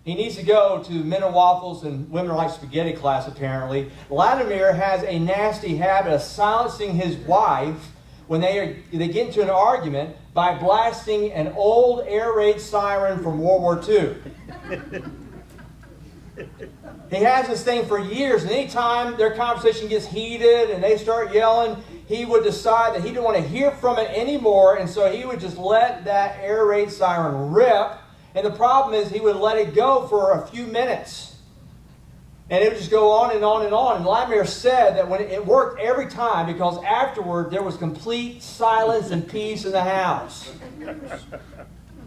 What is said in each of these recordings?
He needs to go to men are waffles and women are like spaghetti class, apparently. Vladimir has a nasty habit of silencing his wife when they get into an argument by blasting an old air raid siren from World War II. He has this thing for years, and anytime their conversation gets heated and they start yelling, he would decide that he didn't want to hear from it anymore, and so he would just let that air raid siren rip. And the problem is he would let it go for a few minutes. And it would just go on and on and on. And Vladimir said that when it worked every time because afterward there was complete silence and peace in the house.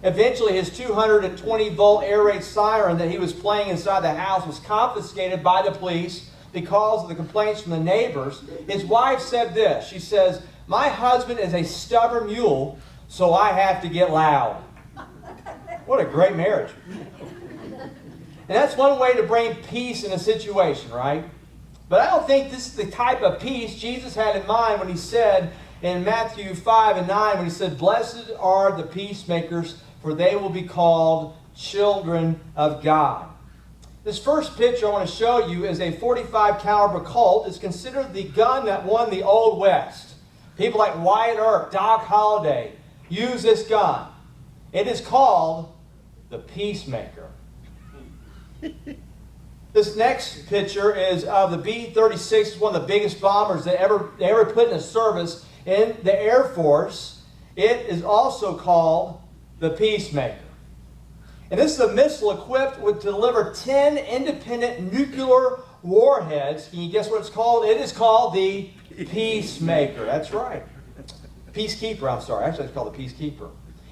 Eventually his 220-volt air raid siren that he was playing inside the house was confiscated by the police because of the complaints from the neighbors. His wife said this. She says, "My husband is a stubborn mule, so I have to get loud." What a great marriage. And that's one way to bring peace in a situation, right? But I don't think this is the type of peace Jesus had in mind when he said in Matthew 5 and 9, when he said, "Blessed are the peacemakers, for they will be called children of God." This first picture I want to show you is a .45 caliber Colt. It's considered the gun that won the Old West. People like Wyatt Earp, Doc Holliday use this gun. It is called the Peacemaker. This next picture is of the B-36, one of the biggest bombers they ever put into service in the Air Force. It is also called the Peacemaker. And this is a missile equipped with to deliver 10 independent nuclear warheads. Can you guess what it's called? It is called the Peacemaker. That's right. Peacekeeper, I'm sorry. Actually, it's called the Peacekeeper.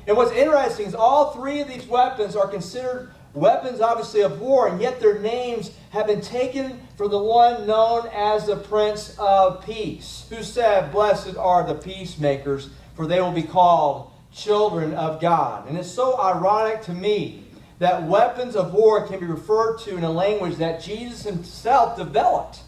And what's interesting is all three of these weapons are considered weapons, obviously, of war, and yet their names have been taken from the one known as the Prince of Peace, who said, "Blessed are the peacemakers, for they will be called children of God." And it's so ironic to me that weapons of war can be referred to in a language that Jesus himself developed.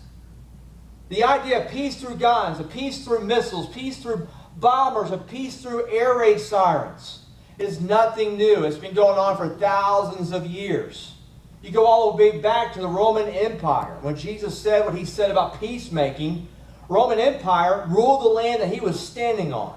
The idea of peace through guns, of peace through missiles, peace through bombers, of peace through air raid sirens is nothing new. It's been going on for thousands of years. You go all the way back to the Roman Empire. When Jesus said what he said about peacemaking, Roman Empire ruled the land that he was standing on.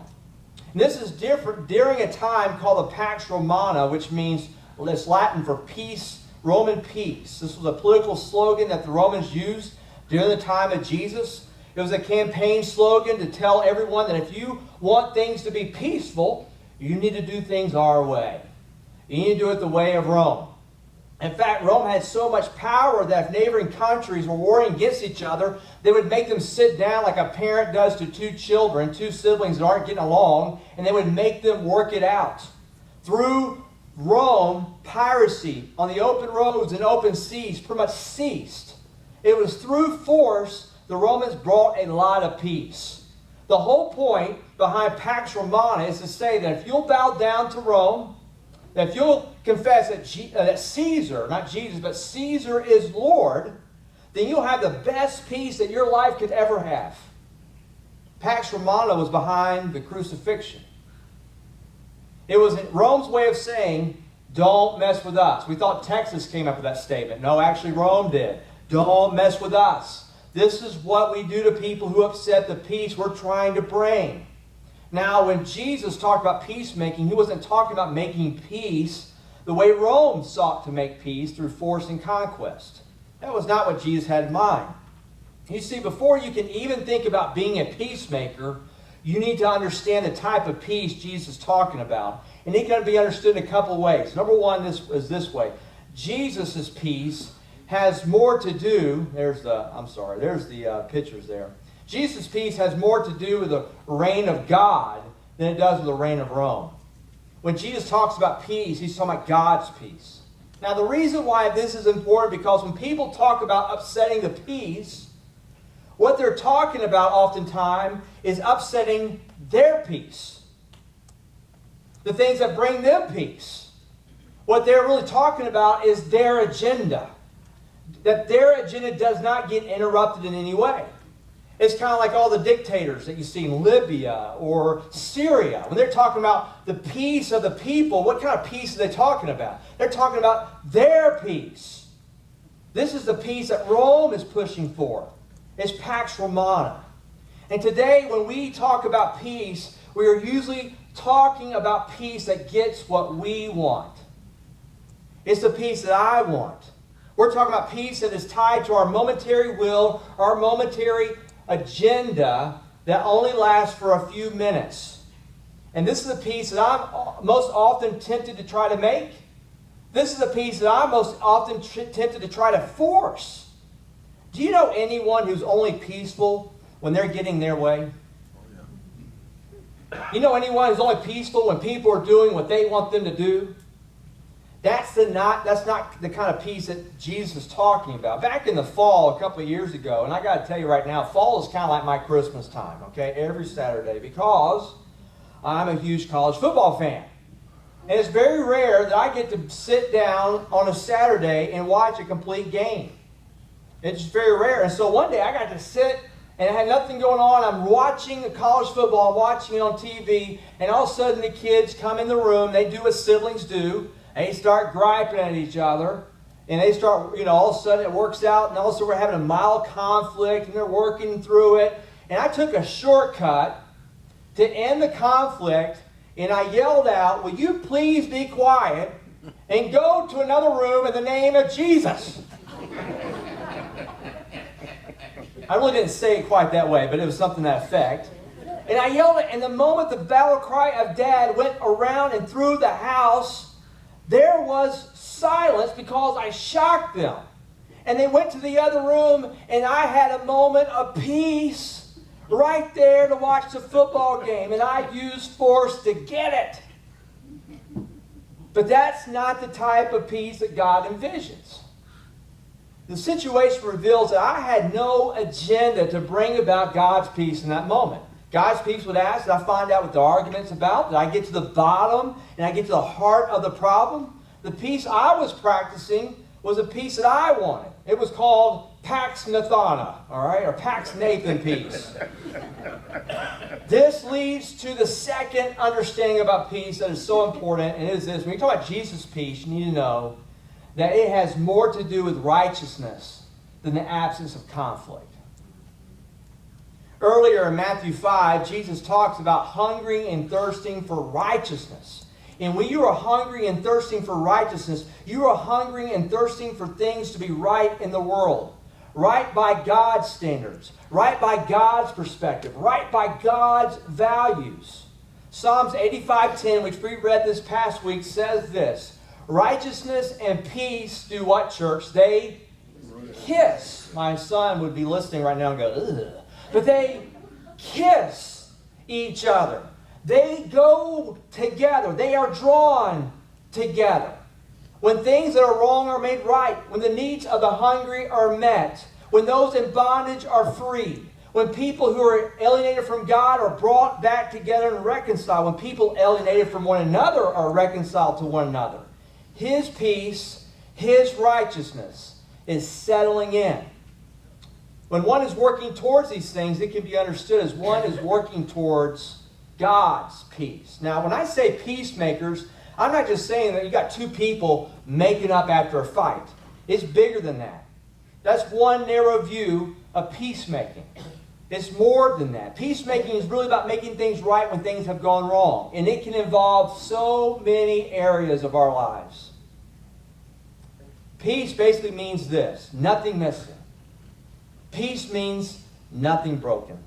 And this is different during a time called the Pax Romana, which means, well, it's Latin for peace, Roman peace. This was a political slogan that the Romans used during the time of Jesus. It was a campaign slogan to tell everyone that if you want things to be peaceful, you need to do things our way. You need to do it the way of Rome. In fact, Rome had so much power that if neighboring countries were warring against each other, they would make them sit down like a parent does to two children, two siblings that aren't getting along, and they would make them work it out. Through Rome, piracy on the open roads and open seas pretty much ceased. It was through force the Romans brought a lot of peace. The whole point behind Pax Romana is to say that if you'll bow down to Rome, that if you'll confess that Caesar, not Jesus, but Caesar is Lord, then you'll have the best peace that your life could ever have. Pax Romana was behind the crucifixion. It was Rome's way of saying, don't mess with us. We thought Texas came up with that statement. No, actually Rome did. Don't mess with us. This is what we do to people who upset the peace we're trying to bring. Now, when Jesus talked about peacemaking, he wasn't talking about making peace the way Rome sought to make peace through force and conquest. That was not what Jesus had in mind. You see, before you can even think about being a peacemaker, you need to understand the type of peace Jesus is talking about. And it can be understood in a couple of ways. Number one is this way. Jesus' peace has more to do, there's the pictures there. Jesus' peace has more to do with the reign of God than it does with the reign of Rome. When Jesus talks about peace, he's talking about God's peace. Now, the reason why this is important, because when people talk about upsetting the peace, what they're talking about oftentimes is upsetting their peace. The things that bring them peace. What they're really talking about is their agenda. That their agenda does not get interrupted in any way. It's kind of like all the dictators that you see in Libya or Syria. When they're talking about the peace of the people, what kind of peace are they talking about? They're talking about their peace. This is the peace that Rome is pushing for. It's Pax Romana. And today, when we talk about peace, we are usually talking about peace that gets what we want. It's the peace that I want. We're talking about peace that is tied to our momentary will, our momentary agenda that only lasts for a few minutes. And this is the peace that I'm most often tempted to try to make. This is the peace that I'm most often tempted to try to force. Do you know anyone who's only peaceful when they're getting their way? You know anyone who's only peaceful when people are doing what they want them to do? That's not the kind of peace that Jesus is talking about. Back in the fall, a couple of years ago, and I got to tell you right now, fall is kind of like my Christmas time, okay, every Saturday, because I'm a huge college football fan. And it's very rare that I get to sit down on a Saturday and watch a complete game. It's very rare. And so one day I got to sit and I had nothing going on. I'm watching the college football, I'm watching it on TV, and all of a sudden the kids come in the room, they do what siblings do. They start griping at each other, and they start, all of a sudden it works out, and all of a sudden we're having a mild conflict, and they're working through it. And I took a shortcut to end the conflict, and I yelled out, "Will you please be quiet and go to another room in the name of Jesus?" I really didn't say it quite that way, but it was something to that effect. And I yelled it, and the moment the battle cry of Dad went around and through the house, there was silence because I shocked them. And they went to the other room, and I had a moment of peace right there to watch the football game. And I used force to get it. But that's not the type of peace that God envisions. The situation reveals that I had no agenda to bring about God's peace in that moment. God's peace would ask that I find out what the argument's about, that I get to the bottom and I get to the heart of the problem. The peace I was practicing was a peace that I wanted. It was called Pax Nathana, all right, or Pax Nathan peace. This leads to the second understanding about peace that is so important, and it is this. When you talk about Jesus' peace, you need to know that it has more to do with righteousness than the absence of conflict. Earlier in Matthew 5, Jesus talks about hungering and thirsting for righteousness. And when you are hungry and thirsting for righteousness, you are hungering and thirsting for things to be right in the world. Right by God's standards. Right by God's perspective. Right by God's values. Psalms 85:10, which we read this past week, says this: righteousness and peace do what, church? They kiss. My son would be listening right now and go, ugh. But they kiss each other. They go together. They are drawn together. When things that are wrong are made right, when the needs of the hungry are met, when those in bondage are freed, when people who are alienated from God are brought back together and reconciled, when people alienated from one another are reconciled to one another, His peace, His righteousness is settling in. When one is working towards these things, it can be understood as one is working towards God's peace. Now, when I say peacemakers, I'm not just saying that you got two people making up after a fight. It's bigger than that. That's one narrow view of peacemaking. It's more than that. Peacemaking is really about making things right when things have gone wrong. And it can involve so many areas of our lives. Peace basically means this: nothing missing. Peace means nothing broken.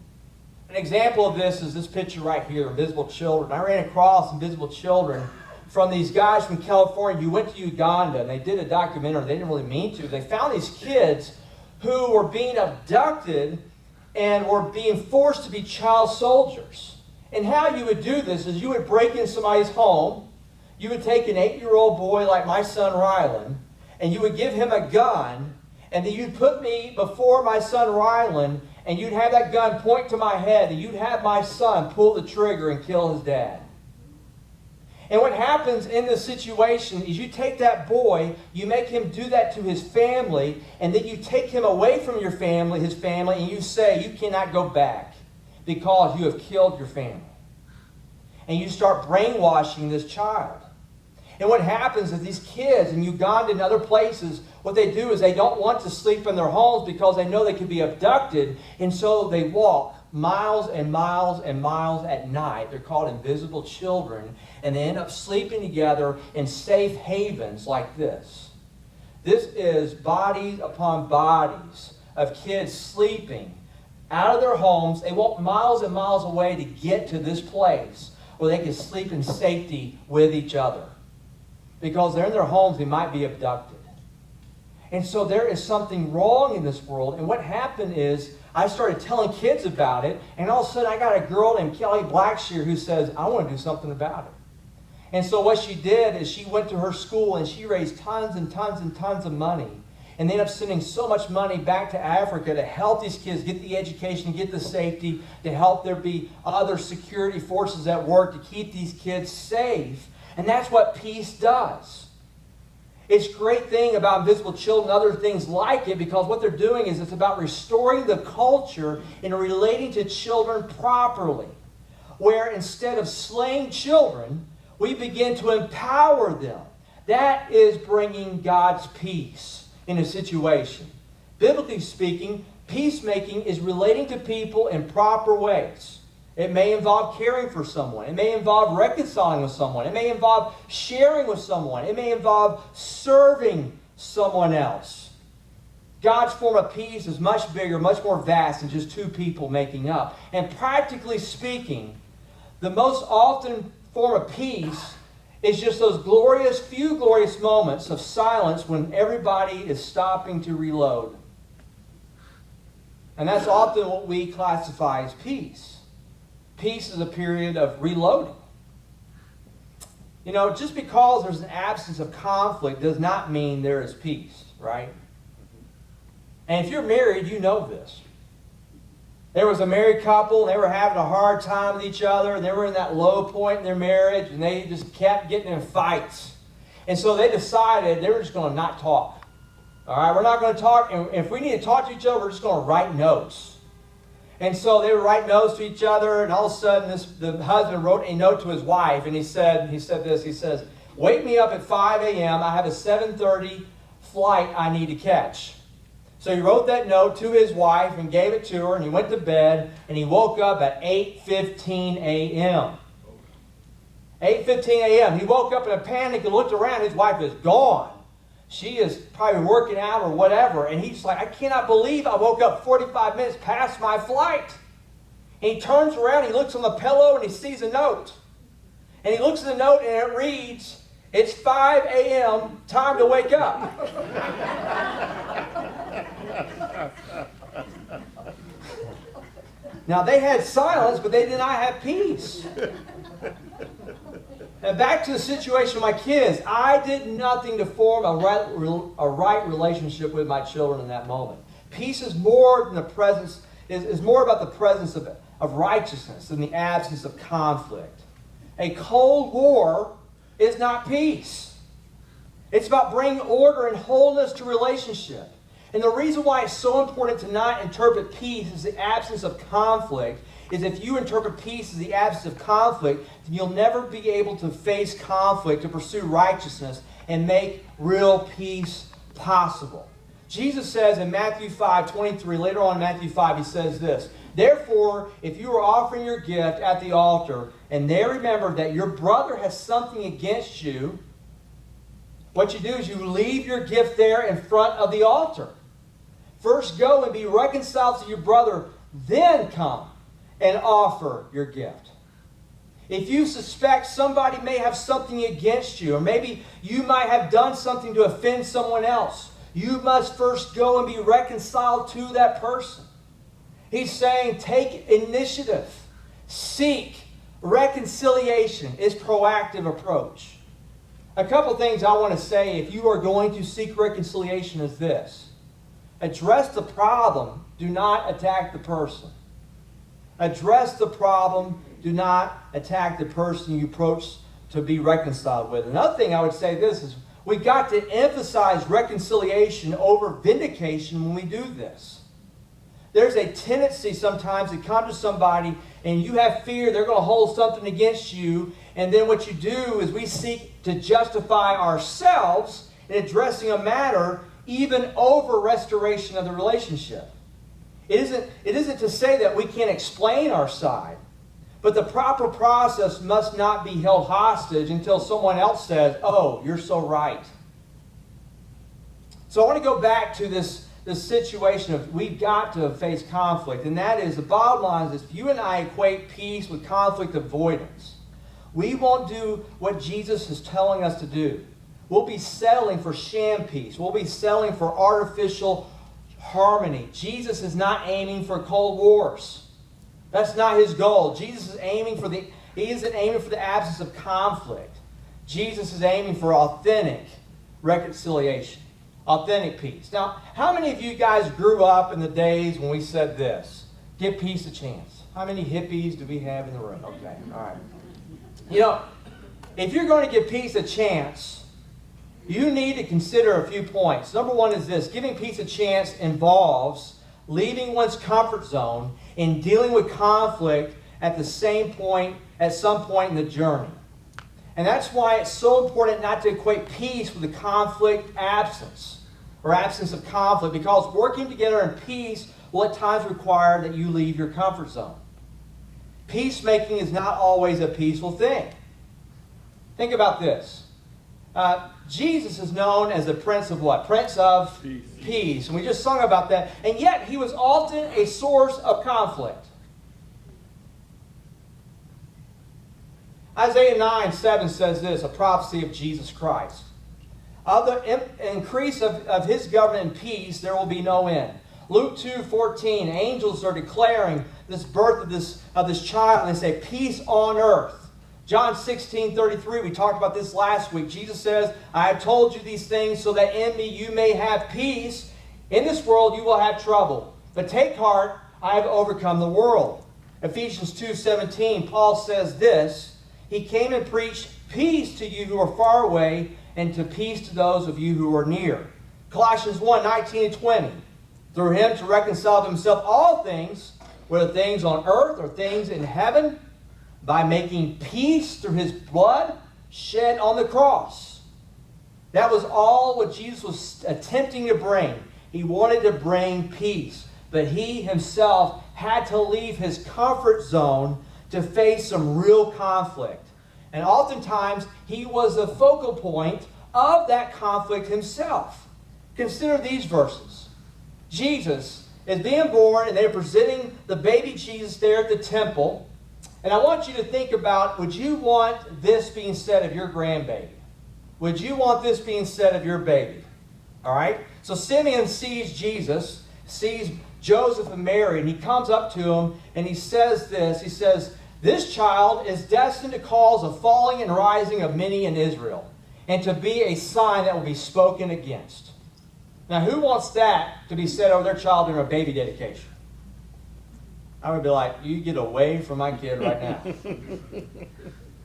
An example of this is this picture right here, Invisible Children. I ran across Invisible Children from these guys from California who went to Uganda, and they did a documentary. They didn't really mean to. They found these kids who were being abducted and were being forced to be child soldiers. And how you would do this is you would break into somebody's home. You would take an 8-year-old boy like my son Rylan, and you would give him a gun, and then you'd put me before my son Rylan, and you'd have that gun point to my head, and you'd have my son pull the trigger and kill his dad. And what happens in this situation is you take that boy, you make him do that to his family, and then you take him away from your family, his family, and you say, you cannot go back because you have killed your family. And you start brainwashing this child. And what happens is these kids in Uganda and other places, what they do is they don't want to sleep in their homes because they know they could be abducted, and so they walk miles and miles and miles at night. They're called invisible children, and they end up sleeping together in safe havens like this. This is bodies upon bodies of kids sleeping out of their homes. They walk miles and miles away to get to this place where they can sleep in safety with each other. Because they're in their homes, they might be abducted. And so there is something wrong in this world. And what happened is I started telling kids about it, and all of a sudden I got a girl named Kelly Blackshear who says, I want to do something about it. And so what she did is she went to her school and she raised tons and tons and tons of money. And they ended up sending so much money back to Africa to help these kids get the education, get the safety, to help there be other security forces at work to keep these kids safe. And that's what peace does. It's a great thing about Invisible Children and other things like it, because what they're doing is it's about restoring the culture and relating to children properly. Where instead of slaying children, we begin to empower them. That is bringing God's peace in a situation. Biblically speaking, peacemaking is relating to people in proper ways. It may involve caring for someone. It may involve reconciling with someone. It may involve sharing with someone. It may involve serving someone else. God's form of peace is much bigger, much more vast than just two people making up. And practically speaking, the most often form of peace is just those few glorious moments of silence when everybody is stopping to reload. And that's often what we classify as peace. Peace is a period of reloading. You know, just because there's an absence of conflict does not mean there is peace, right? And if you're married, you know this. There was a married couple, they were having a hard time with each other, and they were in that low point in their marriage, and they just kept getting in fights. And so they decided they were just going to not talk. All right, we're not going to talk, and if we need to talk to each other, we're just going to write notes. And so they would write notes to each other, and all of a sudden the husband wrote a note to his wife, and he said this, he says, wake me up at 5 a.m., I have a 7:30 flight I need to catch. So he wrote that note to his wife and gave it to her, and he went to bed, and he woke up at 8:15 a.m. 8:15 a.m. He woke up in a panic and looked around. His wife is gone. She is probably working out or whatever. And he's like, I cannot believe I woke up 45 minutes past my flight. And he turns around, he looks on the pillow, and he sees a note. And he looks at the note, and it reads, it's 5 a.m., time to wake up. Now, they had silence, but they did not have peace. Now, back to the situation with my kids. I did nothing to form a right relationship with my children in that moment. Peace is more than the presence, is more about the presence of righteousness than the absence of conflict. A cold war is not peace. It's about bringing order and wholeness to relationship. And the reason why it's so important to not interpret peace as the absence of conflict is if you interpret peace as the absence of conflict, then you'll never be able to face conflict, to pursue righteousness, and make real peace possible. Jesus says in Matthew 5:23, later on in Matthew 5, he says this, therefore, if you are offering your gift at the altar, and there remember that your brother has something against you, what you do is you leave your gift there in front of the altar. First go and be reconciled to your brother, then come and offer your gift. If you suspect somebody may have something against you, or maybe you might have done something to offend someone else, you must first go and be reconciled to that person. He's saying take initiative. Seek reconciliation is proactive approach. A couple things I want to say if you are going to seek reconciliation is this. Address the problem. Do not attack the person. Address the problem. Do not attack the person you approach to be reconciled with. Another thing I would say this is we got to emphasize reconciliation over vindication when we do this. There's a tendency sometimes to come to somebody and you have fear they're going to hold something against you, and then what you do is we seek to justify ourselves in addressing a matter even over restoration of the relationship. It isn't to say that we can't explain our side, but the proper process must not be held hostage until someone else says, "Oh, you're so right." So I want to go back to this situation of we've got to face conflict, and that is the bottom line is if you and I equate peace with conflict avoidance, we won't do what Jesus is telling us to do. We'll be settling for sham peace. We'll be settling for artificial harmony. Jesus is not aiming for cold wars. That's not his goal. Jesus is he isn't aiming for the absence of conflict. Jesus is aiming for authentic reconciliation, authentic peace. Now, how many of you guys grew up in the days when we said this? Give peace a chance. How many hippies do we have in the room? Okay, all right. You know, if you're going to give peace a chance, you need to consider a few points. Number one is this: giving peace a chance involves leaving one's comfort zone and dealing with conflict at some point in the journey. And that's why it's so important not to equate peace with the conflict absence or absence of conflict, because working together in peace will at times require that you leave your comfort zone. Peacemaking is not always a peaceful thing. Think about this. Jesus is known as the Prince of what? Prince of Peace. And we just sung about that. And yet, he was often a source of conflict. Isaiah 9:7 says this, a prophecy of Jesus Christ. Of the increase of his government and peace, there will be no end. Luke 2:14, angels are declaring this birth of this child, and they say, peace on earth. John 16:33, we talked about this last week. Jesus says, I have told you these things so that in me you may have peace. In this world you will have trouble. But take heart, I have overcome the world. Ephesians 2:17, Paul says this, he came and preached peace to you who are far away and to peace to those of you who are near. Colossians 1:19-20, through him to reconcile to himself all things, whether things on earth or things in heaven, by making peace through his blood shed on the cross. That was all what Jesus was attempting to bring. He wanted to bring peace, but he himself had to leave his comfort zone to face some real conflict. And oftentimes, he was the focal point of that conflict himself. Consider these verses. Jesus is being born, and they're presenting the baby Jesus there at the temple. And I want you to think about, would you want this being said of your grandbaby? Would you want this being said of your baby? All right? So Simeon sees Jesus, sees Joseph and Mary, and he comes up to him, and he says this. He says, this child is destined to cause a falling and rising of many in Israel, and to be a sign that will be spoken against. Now, who wants that to be said over their child during a baby dedication? I would be like, you get away from my kid right now.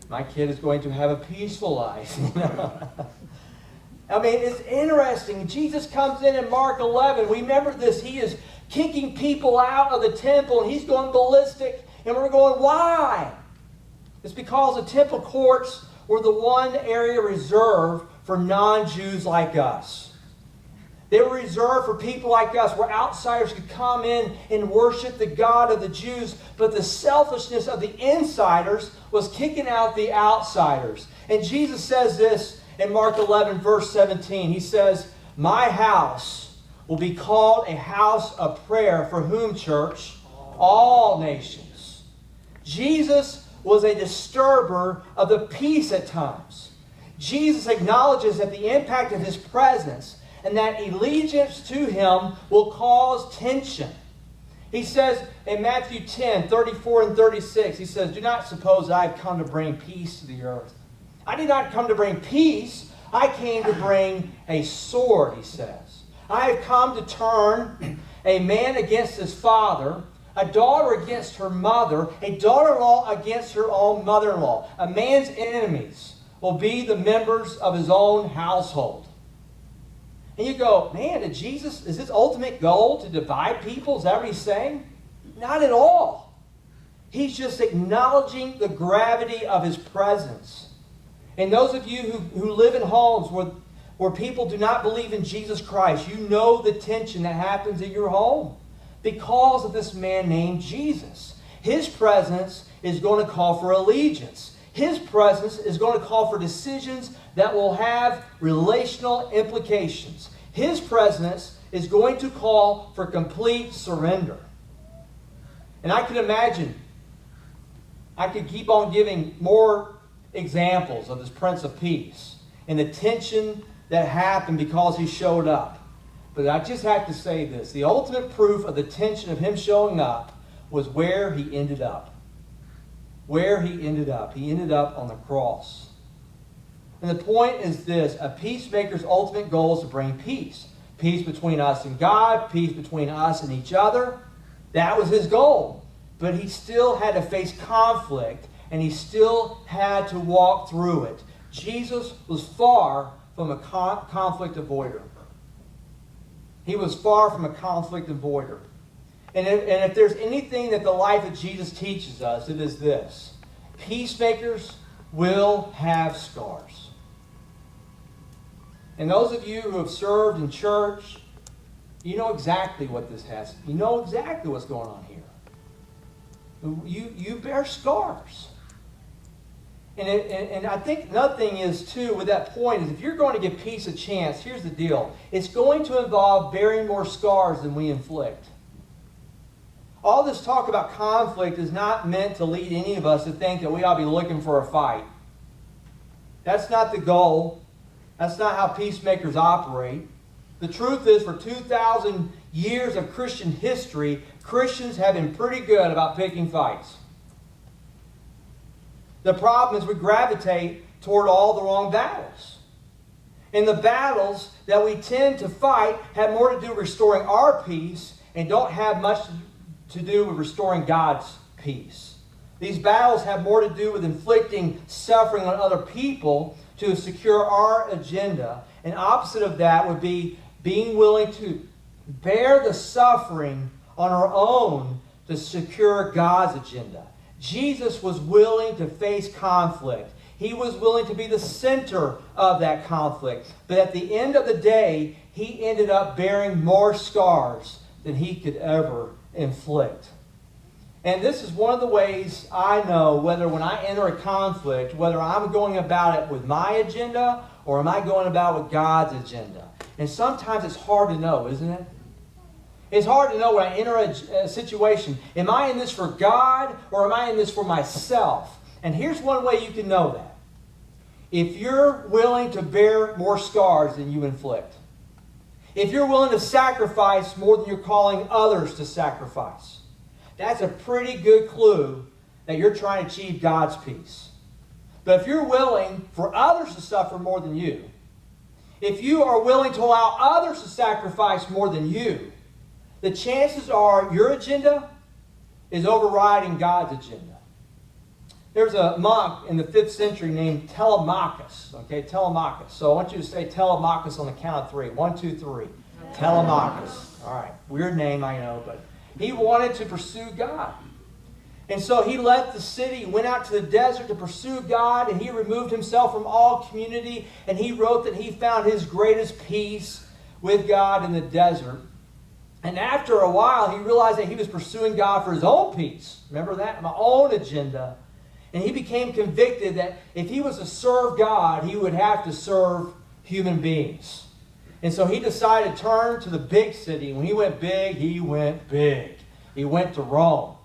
My kid is going to have a peaceful life. I mean, it's interesting. Jesus comes in Mark 11. We remember this. He is kicking people out of the temple, and he's going ballistic. And we're going, why? It's because the temple courts were the one area reserved for non-Jews like us. They were reserved for people like us, where outsiders could come in and worship the God of the Jews, but the selfishness of the insiders was kicking out the outsiders. And Jesus says this in Mark 11, verse 17. He says, my house will be called a house of prayer for whom, church? All nations. Jesus was a disturber of the peace at times. Jesus acknowledges that the impact of his presence and that allegiance to him will cause tension. He says in Matthew 10:34-36, he says, do not suppose I have come to bring peace to the earth. I did not come to bring peace. I came to bring a sword, he says. I have come to turn a man against his father, a daughter against her mother, a daughter-in-law against her own mother-in-law. A man's enemies will be the members of his own household. And you go, man, is his ultimate goal to divide people? Is that what he's saying? Not at all. He's just acknowledging the gravity of his presence. And those of you who live in homes where people do not believe in Jesus Christ, you know the tension that happens in your home because of this man named Jesus. His presence is going to call for allegiance. His presence is going to call for decisions that will have relational implications. His presence is going to call for complete surrender. And I can imagine, I could keep on giving more examples of this Prince of Peace and the tension that happened because he showed up. But I just have to say this. The ultimate proof of the tension of him showing up was where he ended up. Where he ended up. He ended up on the cross. And the point is this. A peacemaker's ultimate goal is to bring peace. Peace between us and God. Peace between us and each other. That was his goal. But he still had to face conflict. And he still had to walk through it. Jesus was far from a conflict avoider. He was far from a conflict avoider. And if there's anything that the life of Jesus teaches us, it is this. Peacemakers will have scars. And those of you who have served in church, you know exactly what this has. You know exactly what's going on here. You bear scars. And I think another thing is, too, with that point, is if you're going to give peace a chance, here's the deal. It's going to involve bearing more scars than we inflict. All this talk about conflict is not meant to lead any of us to think that we ought to be looking for a fight. That's not the goal. That's not how peacemakers operate. The truth is, for 2,000 years of Christian history, Christians have been pretty good about picking fights. The problem is we gravitate toward all the wrong battles. And the battles that we tend to fight have more to do with restoring our peace and don't have much to do with restoring God's peace. These battles have more to do with inflicting suffering on other people to secure our agenda. And opposite of that would be being willing to bear the suffering on our own to secure God's agenda. Jesus was willing to face conflict. He was willing to be the center of that conflict. But at the end of the day, he ended up bearing more scars than he could ever inflict. And this is one of the ways I know whether when I enter a conflict, whether I'm going about it with my agenda or am I going about it with God's agenda. And sometimes it's hard to know, isn't it? It's hard to know when I enter a situation. Am I in this for God or am I in this for myself? And here's one way you can know that. If you're willing to bear more scars than you inflict. If you're willing to sacrifice more than you're calling others to sacrifice. That's a pretty good clue that you're trying to achieve God's peace. But if you're willing for others to suffer more than you, if you are willing to allow others to sacrifice more than you, the chances are your agenda is overriding God's agenda. There's a monk in the 5th century named Telemachus. Okay, Telemachus. So I want you to say Telemachus on the count of 3. 1, 2, 3. Telemachus. All right, weird name, I know, but he wanted to pursue God. And so he left the city, went out to the desert to pursue God, and he removed himself from all community, and he wrote that he found his greatest peace with God in the desert. And after a while, he realized that he was pursuing God for his own peace. Remember that? My own agenda. And he became convicted that if he was to serve God, he would have to serve human beings. And so he decided to turn to the big city. When he went big, he went big. He went to Rome.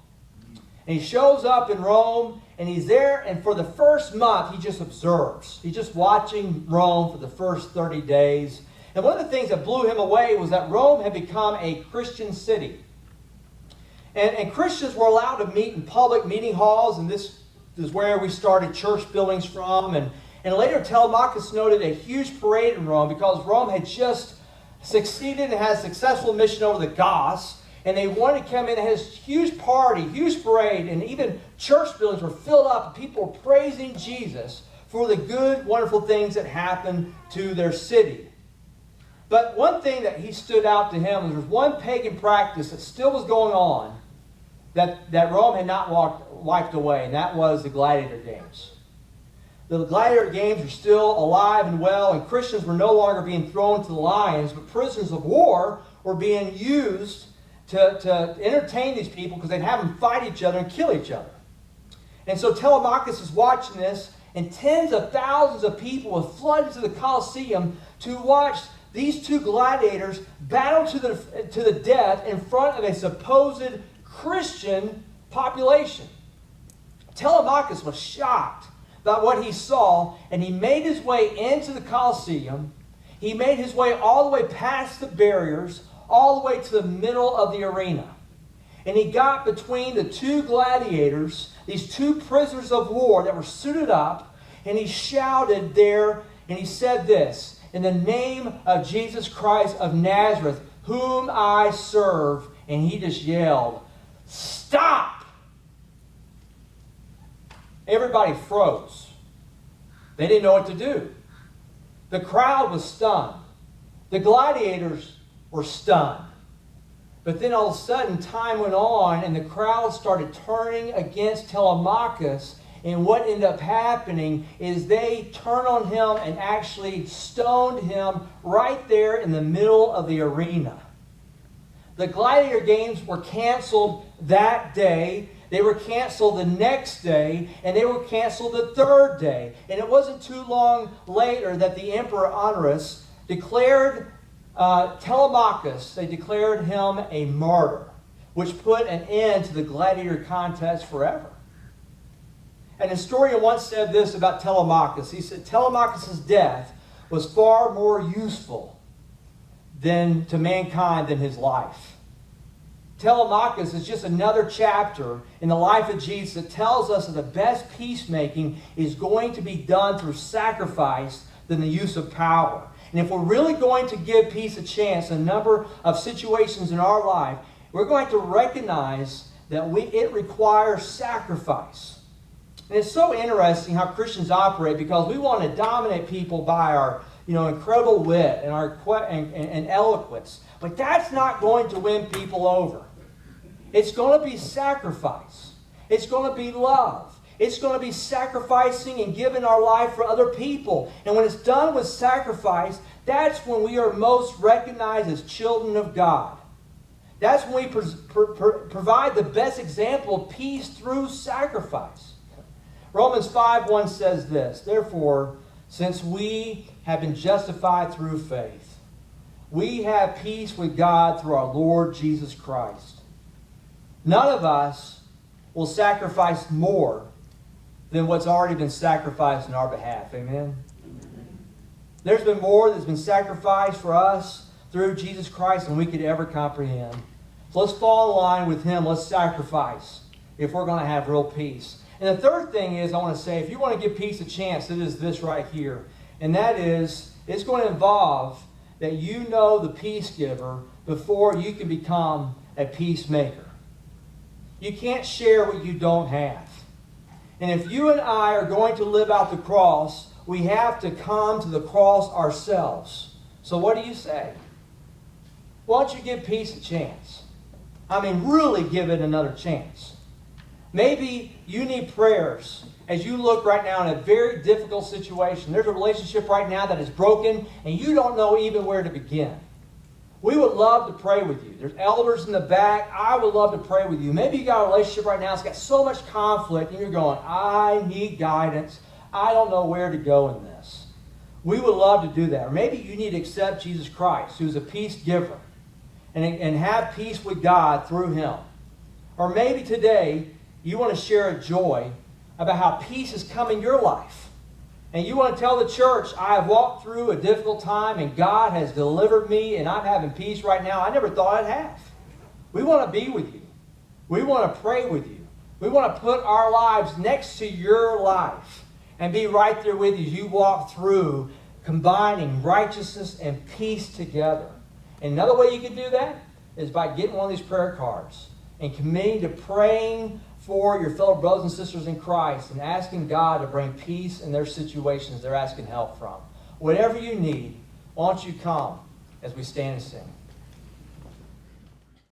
And he shows up in Rome, and he's there, and for the first month, he just observes. He's just watching Rome for the first 30 days. And one of the things that blew him away was that Rome had become a Christian city. And Christians were allowed to meet in public meeting halls, and this is where we started church buildings from. And later Telemachus noted a huge parade in Rome because Rome had just succeeded and had a successful mission over the Goths. And they wanted to come in and had this huge party, huge parade, and even church buildings were filled up. And people were praising Jesus for the good, wonderful things that happened to their city. But one thing that he stood out to him was there was one pagan practice that still was going on that Rome had not wiped away, and that was the gladiator games. The gladiator games were still alive and well, and Christians were no longer being thrown to the lions, but prisoners of war were being used to entertain these people because they'd have them fight each other and kill each other. And so Telemachus is watching this, and tens of thousands of people have flooded to the Colosseum to watch these two gladiators battle to the death in front of a supposed Christian population. Telemachus was shocked about what he saw, and he made his way into the Colosseum. He made his way all the way past the barriers, all the way to the middle of the arena. And he got between the two gladiators, these two prisoners of war that were suited up, and he shouted there, and he said this, "In the name of Jesus Christ of Nazareth, whom I serve," and he just yelled, "Stop!" Everybody froze. They didn't know what to do. The crowd was stunned. The gladiators were stunned. But then all of a sudden, time went on, and the crowd started turning against Telemachus. And what ended up happening is they turned on him and actually stoned him right there in the middle of the arena. The gladiator games were canceled that day. They were canceled the next day, and they were canceled the third day. And it wasn't too long later that the Emperor Honorius declared Telemachus, they declared him a martyr, which put an end to the gladiator contest forever. An historian once said this about Telemachus. He said, Telemachus' death was far more useful to mankind than his life. Telemachus is just another chapter in the life of Jesus that tells us that the best peacemaking is going to be done through sacrifice than the use of power. And if we're really going to give peace a chance in a number of situations in our life, we're going to recognize that it requires sacrifice. And it's so interesting how Christians operate, because we want to dominate people by our incredible wit and our and eloquence. But that's not going to win people over. It's going to be sacrifice. It's going to be love. It's going to be sacrificing and giving our life for other people. And when it's done with sacrifice, that's when we are most recognized as children of God. That's when we provide the best example of peace through sacrifice. Romans 5:1 says this, "Therefore, since we have been justified through faith, we have peace with God through our Lord Jesus Christ." None of us will sacrifice more than what's already been sacrificed in our behalf. Amen? There's been more that's been sacrificed for us through Jesus Christ than we could ever comprehend. So let's fall in line with Him. Let's sacrifice if we're going to have real peace. And the third thing is, I want to say, if you want to give peace a chance, it is this right here. And that is, it's going to involve that you know the peace giver before you can become a peacemaker. You can't share what you don't have. And if you and I are going to live out the cross, we have to come to the cross ourselves. So what do you say? Why don't you give peace a chance? I mean, really give it another chance. Maybe you need prayers as you look right now in a very difficult situation. There's a relationship right now that is broken, and you don't know even where to begin. We would love to pray with you. There's elders in the back. I would love to pray with you. Maybe you got a relationship right now that's got so much conflict, and you're going, I need guidance. I don't know where to go in this. We would love to do that. Or maybe you need to accept Jesus Christ, who's a peace giver, and have peace with God through Him. Or maybe today you want to share a joy about how peace has come in your life. And you want to tell the church, I have walked through a difficult time and God has delivered me and I'm having peace right now. I never thought I'd have. We want to be with you. We want to pray with you. We want to put our lives next to your life and be right there with you as you walk through combining righteousness and peace together. And another way you can do that is by getting one of these prayer cards and committing to praying for your fellow brothers and sisters in Christ and asking God to bring peace in their situations they're asking help from. Whatever you need, why don't you come as we stand and sing.